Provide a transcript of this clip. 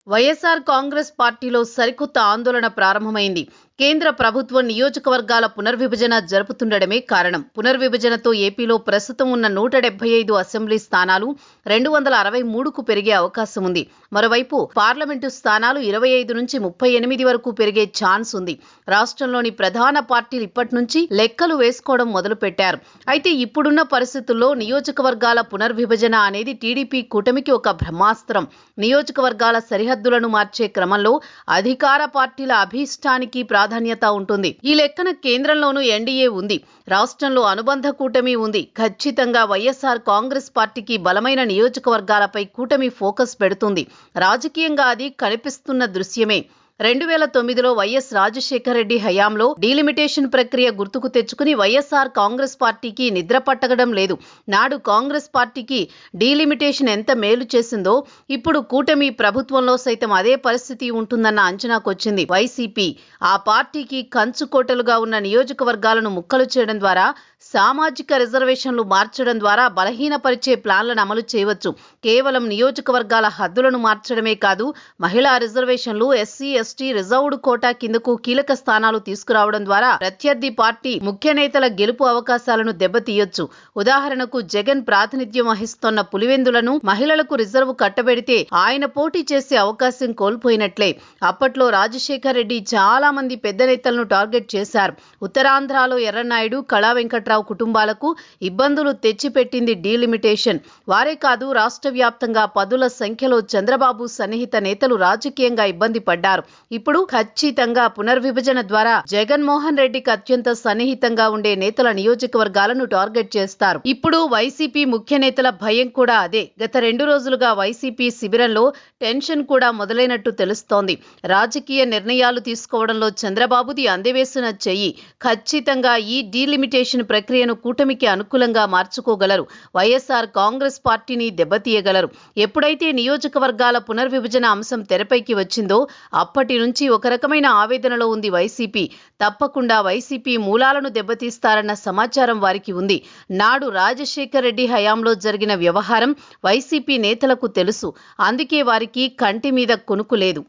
వైఎస్ఆర్ కాంగ్రెస్ పార్టీలో సరికొత్త ఆందోళన ప్రారంభమైంది. కేంద్ర ప్రభుత్వం నియోజకవర్గాల పునర్విభజన జరుపుతుండడమే కారణం. పునర్విభజనతో ఏపీలో ప్రస్తుతం ఉన్న 175 అసెంబ్లీ స్థానాలు 263కు పెరిగే అవకాశం ఉంది. మరోవైపు పార్లమెంటు స్థానాలు 25 నుంచి 38 వరకు పెరిగే ఛాన్స్ ఉంది. రాష్ట్రంలోని ప్రధాన పార్టీలు ఇప్పటి నుంచి లెక్కలు వేసుకోవడం మొదలుపెట్టారు. అయితే ఇప్పుడున్న పరిస్థితుల్లో నియోజకవర్గాల పునర్విభజన అనేది టీడీపీ కూటమికి ఒక బ్రహ్మాస్త్రం. నియోజకవర్గాల సరిహద్దులను మార్చే క్రమంలో అధికార పార్టీల అభీష్టానికి ప్రాధాన్యత ఉంటుంది. ఈ లెక్కన కేంద్రంలోనూ ఎన్డీఏ ఉంది, రాష్ట్రంలో అనుబంధ కూటమి ఉంది. ఖచ్చితంగా వైఎస్ఆర్ కాంగ్రెస్ పార్టీకి బలమైన నియోజకవర్గాలపై కూటమి ఫోకస్ పెడుతుంది. రాజకీయంగా అది కనిపిస్తున్న దృశ్యమే. 2009లో వైఎస్ రాజశేఖర రెడ్డి హయాంలో డీలిమిటేషన్ ప్రక్రియ గుర్తుకు తెచ్చుకుని వైఎస్ఆర్ కాంగ్రెస్ పార్టీకి నిద్ర పట్టగడం లేదు. నాడు కాంగ్రెస్ పార్టీకి డీలిమిటేషన్ ఎంత మేలు చేసిందో ఇప్పుడు కూటమి ప్రభుత్వంలో సైతం అదే పరిస్థితి ఉంటుందన్న అంచనాకొచ్చింది వైసీపీ. ఆ పార్టీకి కంచుకోటలుగా ఉన్న నియోజకవర్గాలను ముక్కలు చేయడం ద్వారా, సామాజిక రిజర్వేషన్లు మార్చడం ద్వారా బలహీనపరిచే ప్లాన్లను అమలు చేయవచ్చు. కేవలం నియోజకవర్గాల హద్దులను మార్చడమే కాదు, మహిళా రిజర్వేషన్లు, ఎస్సీ ఎస్టీ రిజర్వ్డ్ కోటా కిందకు కీలక స్థానాలు తీసుకురావడం ద్వారా ప్రత్యర్థి పార్టీ ముఖ్య నేతల గెలుపు అవకాశాలను దెబ్బతీయొచ్చు. ఉదాహరణకు జగన్ ప్రాతినిధ్యం వహిస్తున్న పులివెందులను మహిళలకు రిజర్వ్ కట్టబెడితే ఆయన పోటీ చేసే అవకాశం కోల్పోయినట్లే. అప్పట్లో రాజశేఖర్ రెడ్డి చాలా మంది పెద్ద నేతలను టార్గెట్ చేశారు. ఉత్తరాంధ్రలో ఎర్రనాయుడు, కళా వెంకట్రావు కుటుంబాలకు ఇబ్బందులు తెచ్చిపెట్టింది డీలిమిటేషన్. వారే కాదు, రాష్ట్ర వ్యాప్తంగా పదుల సంఖ్యలో చంద్రబాబు సన్నిహిత నేతలు రాజకీయంగా ఇబ్బంది పడ్డారు. ఇప్పుడు ఖచ్చితంగా పునర్విభజన ద్వారా జగన్మోహన్ రెడ్డికి అత్యంత సన్నిహితంగా ఉండే నేతల నియోజకవర్గాలను టార్గెట్ చేస్తారు. ఇప్పుడు వైసీపీ ముఖ్య నేతల భయం కూడా అదే. గత 2 రోజులుగా వైసీపీ శిబిరంలో టెన్షన్ కూడా మొదలైనట్టు తెలుస్తోంది. రాజకీయ నిర్ణయాలు తీసుకోవడంలో చంద్రబాబుది అందవేసిన చెయ్యి. ఖచ్చితంగా ఈ డీలిమిటేషన్ ప్రక్రియను కూటమికి అనుకూలంగా మార్చుకోగలరు. వైఎస్ఆర్ కాంగ్రెస్ పార్టీని దెబ్బతీయగలరు. ఎప్పుడైతే నియోజకవర్గాల పునర్విభజన అంశం తెరపైకి వచ్చిందో అప్పటి నుంచి ఒక రకమైన ఆవేదనలో ఉంది వైసీపీ. తప్పకుండా వైసీపీ మూలాలను దెబ్బతీస్తారన్న సమాచారం వారికి ఉంది. నాడు రాజశేఖర్ రెడ్డి హయాంలో జరిగిన వ్యవహారం వైసీపీ నేతలకు తెలుసు. అందుకే వారికి కంటి మీద కొనుకు లేదు.